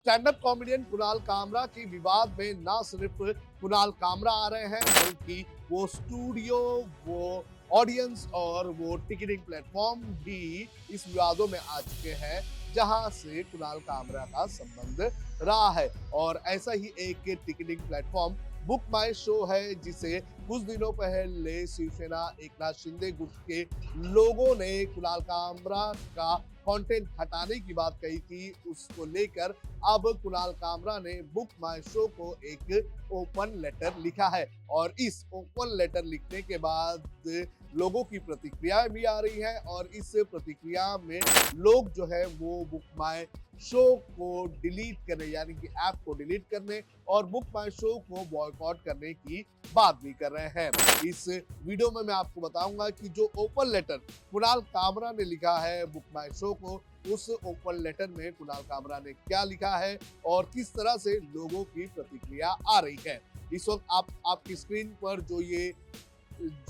Stand up comedian Kunal Kamra की विवाद में ना सिर्फ कुणाल कामरा आ रहे हैं, बल्कि वो स्टूडियो, वो ऑडियंस और वो टिकटिंग प्लेटफॉर्म भी इस विवादों में आ चुके हैं, जहां से कुणाल कामरा का संबंध रहा है। और ऐसा ही एक टिकटिंग प्लेटफॉर्म बुक माई शो है, जिसे कुछ दिनों पहले शिवसेना एकनाथ शिंदे गुट के लोगों ने कुणाल कामरा का कंटेंट हटाने की बात कही थी। उसको लेकर अब कुणाल कामरा ने बुक माई शो को एक ओपन लेटर लिखा है, और इस ओपन लेटर लिखने के बाद लोगों की प्रतिक्रिया भी आ रही है, और इस प्रतिक्रिया में लोग जो है वो बुक माई शो को डिलीट करने, यानी कि ऐप को डिलीट करने और बुक माई शो को बॉयकॉट करने की बात भी कर रहे हैं। इस वीडियो में मैं आपको बताऊंगा कि जो ओपन लेटर कुणाल कामरा ने लिखा है बुक माई शो को, उस ओपन लेटर में कुणाल कामरा ने क्या लिखा है और किस तरह से लोगों की प्रतिक्रिया आ रही है। इस वक्त आपकी स्क्रीन पर जो ये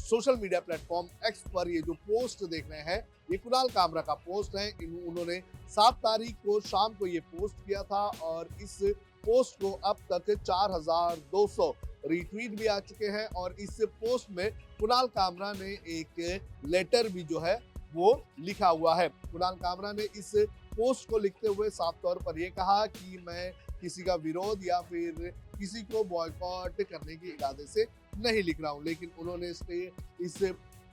सोशल मीडिया प्लेटफॉर्म एक्स पर ये जो पोस्ट देख रहे हैं, ये कुणाल कामरा का पोस्ट है। उन्होंने 7 तारीख को शाम को ये पोस्ट किया था, और इस पोस्ट को अब तक 4200 रीट्वीट भी आ चुके हैं। और इस पोस्ट में कुणाल कामरा ने एक लेटर भी जो है वो लिखा हुआ है। कुणाल कामरा ने इस पोस्ट को लिखते हुए साफ तौर पर यह कहा कि मैं किसी का विरोध या फिर किसी को बॉयकॉट करने के इरादे से नहीं लिख रहा हूं, लेकिन उन्होंने इस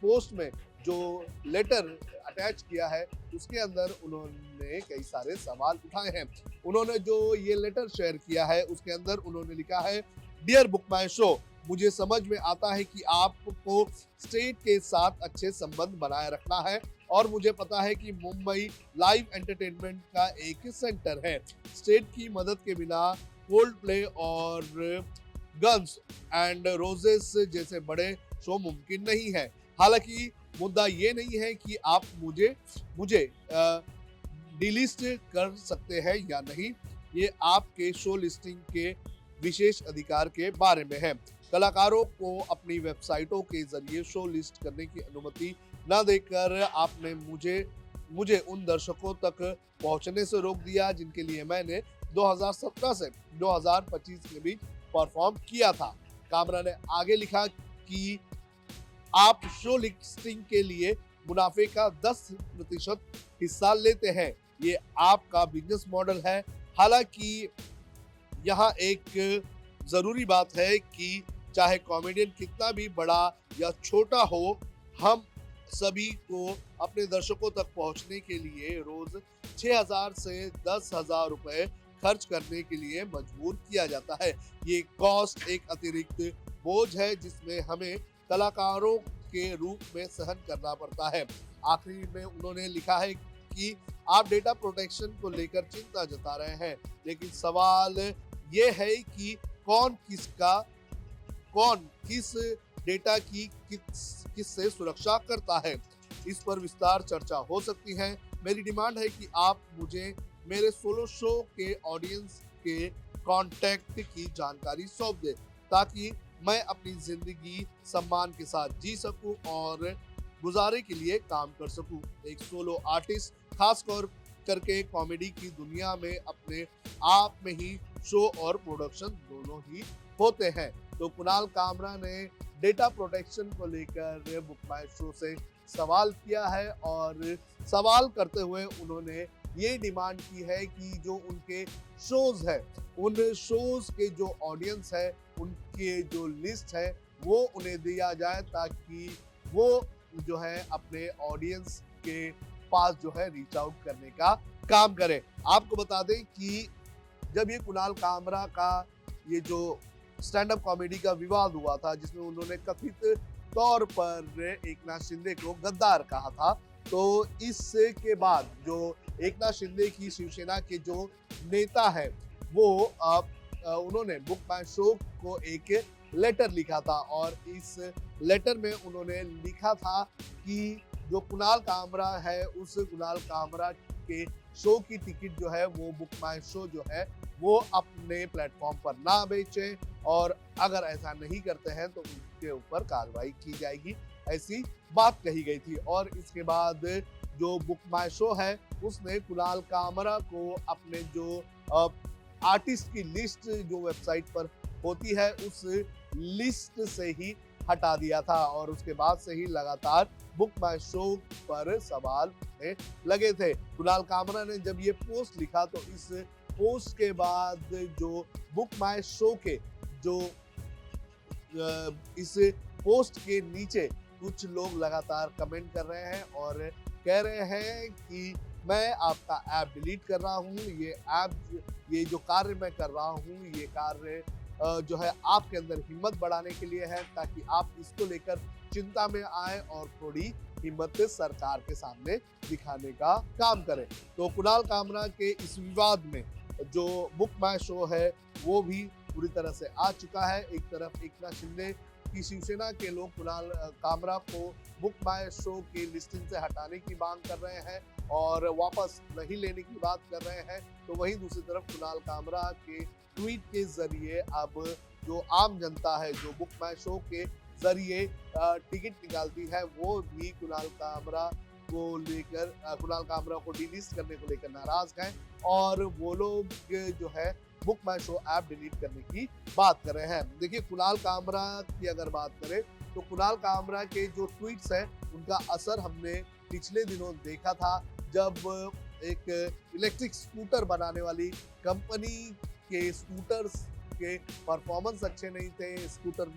पोस्ट में जो लेटर अटैच किया है उसके अंदर उन्होंने कई सारे सवाल उठाए हैं। उन्होंने जो ये लेटर शेयर किया है उसके अंदर उन्होंने लिखा है, डियर बुक माई शो, मुझे समझ में आता है कि आपको स्टेट के साथ अच्छे संबंध बनाए रखना है, और मुझे पता है कि मुंबई लाइव एंटरटेनमेंट का एक सेंटर है। स्टेट की मदद के बिना कोल्ड प्ले और गन्स एंड रोजेस जैसे बड़े शो मुमकिन नहीं है। हालांकि मुद्दा ये नहीं है कि आप मुझे डिलिस्ट कर सकते हैं या नहीं, ये आपके शो लिस्टिंग के विशेष अधिकार के बारे में है। कलाकारों को अपनी वेबसाइटों के जरिए शो लिस्ट करने की अनुमति न देकर आपने मुझे उन दर्शकों तक पहुंचने से रोक दिया जिनके लिए मैंने 2017 से 2025 के बीच परफॉर्म किया था। कामरा ने आगे लिखा कि आप शो लिस्टिंग के लिए मुनाफे का 10% हिस्सा लेते हैं। ये आपका बिजनेस मॉडल है। हालांकि यहाँ एक जरूरी बात है कि चाहे कॉमेडियन कितना भी बड़ा या छोटा हो, हम सभी को अपने दर्शकों तक पहुंचने के लिए रोज 6,000 से 10,000 रुपए खर्च करने के लिए मजबूर किया जाता है। ये कॉस्ट एक अतिरिक्त बोझ है जिसमें हमें कलाकारों के रूप में सहन करना पड़ता है। आखिरी में उन्होंने लिखा है कि आप डेटा प्रोटेक्शन को लेकर चिंता जता रहे हैं, लेकिन सवाल ये है कि कौन किस डेटा की किससे सुरक्षा करता है। इस पर विस्तार चर्चा हो सकती है। मेरी डिमांड है कि आप मुझे मेरे सोलो शो के ऑडियंस के कांटेक्ट की जानकारी सौंप दें, ताकि मैं अपनी जिंदगी सम्मान के साथ जी सकूं और गुजारे के लिए काम कर सकूं। एक सोलो आर्टिस्ट खासकर करके कॉमेडी की दुनिया में अपने आप में ही शो और प्रोडक्शन दोनों ही होते हैं। तो कुणाल कामरा ने डेटा प्रोटेक्शन को लेकर बुक माई शो से सवाल किया है, और सवाल करते हुए उन्होंने ये डिमांड की है कि जो उनके शोज है, उन शोज के जो ऑडियंस है, उनके जो लिस्ट है, वो उन्हें दिया जाए, ताकि वो जो है अपने ऑडियंस के पास जो है रीच आउट करने का काम करे। आपको बता दें कि जब ये कुणाल कामरा का ये जो स्टैंड अप कॉमेडी का विवाद हुआ था, जिसमें उन्होंने कथित तौर पर एकनाथ शिंदे को गद्दार कहा था, तो इसके बाद जो एकनाथ शिंदे की शिवसेना के जो नेता है, वो उन्होंने बुक माई शो को एक लेटर लिखा था, और इस लेटर में उन्होंने लिखा था कि जो कुणाल कामरा है, उस कुणाल कामरा के शो की टिकट जो है वो बुक माई शो जो है वो अपने प्लेटफॉर्म पर ना बेचे, और अगर ऐसा नहीं करते हैं तो उनके ऊपर कार्रवाई की जाएगी, ऐसी बात कही गई थी। और इसके बाद जो बुक माई शो है उसने कुणाल कामरा को अपने जो आर्टिस्ट की लिस्ट जो वेबसाइट पर होती है उस लिस्ट से ही हटा दिया था और उसके बाद से ही लगातार बुक माई शो पर सवाल उठने लगे थे। कुणाल कामरा ने जब ये पोस्ट लिखा तो इस पोस्ट के बाद जो बुक माई शो के जो इस पोस्ट के नीचे कुछ लोग लगातार कमेंट कर रहे हैं और कह रहे हैं कि मैं आपका ऐप डिलीट कर रहा हूँ, ये जो कार्य मैं कर रहा हूँ ये कार्य जो है आपके अंदर हिम्मत बढ़ाने के लिए है ताकि आप इसको लेकर चिंता में आए और थोड़ी हिम्मत सरकार के सामने दिखाने का काम करें। तो कुणाल कामरा के इस विवाद में जो बुक माई शो है वो भी पूरी तरह से आ चुका है। एक तरफ एकनाथ शिंदे की शिवसेना के लोग कुणाल कामरा को बुक माई शो की लिस्टिंग से हटाने की मांग कर रहे हैं और वापस नहीं लेने की बात कर रहे हैं, तो वहीं दूसरी तरफ कुणाल कामरा के ट्वीट के जरिए अब जो आम जनता है जो बुक माई शो के जरिए टिकट निकालती है वो भी कुणाल कामरा को डिलीट करने को लेकर नाराज हैं और वो लोग जो है बुक माई शो ऐप डिलीट करने की बात कर रहे हैं। देखिए, कुणाल कामरा की अगर बात करें तो कुणाल कामरा के जो ट्वीट्स हैं उनका असर हमने पिछले दिनों देखा था जब एक इलेक्ट्रिक स्कूटर बनाने वाली कंपनी के स्कूटर्स के परफॉर्मेंस अच्छे नहीं थे, स्कूटर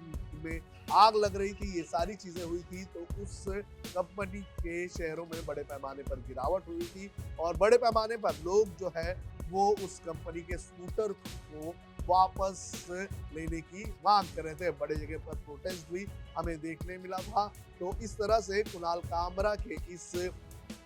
में आग लग रही थी, ये सारी चीजें हुई थी, तो उस कंपनी के शेयरों में बड़े पैमाने पर गिरावट हुई थी और बड़े पैमाने पर लोग जो है वो उस कंपनी के स्कूटर को वापस लेने की मांग कर रहे थे। बड़े जगह पर प्रोटेस्ट भी हमें देखने मिला था। तो इस तरह से कुणाल कामरा के इस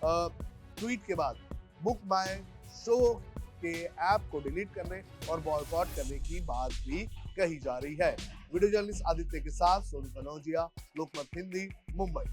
ट्वीट के बाद बुक माई शो के ऐप को डिलीट करने और बॉयकॉट करने की बात भी कही जा रही है। वीडियो जर्नलिस्ट आदित्य के साथ सोनू कनौजिया, लोकमत हिंदी, मुंबई।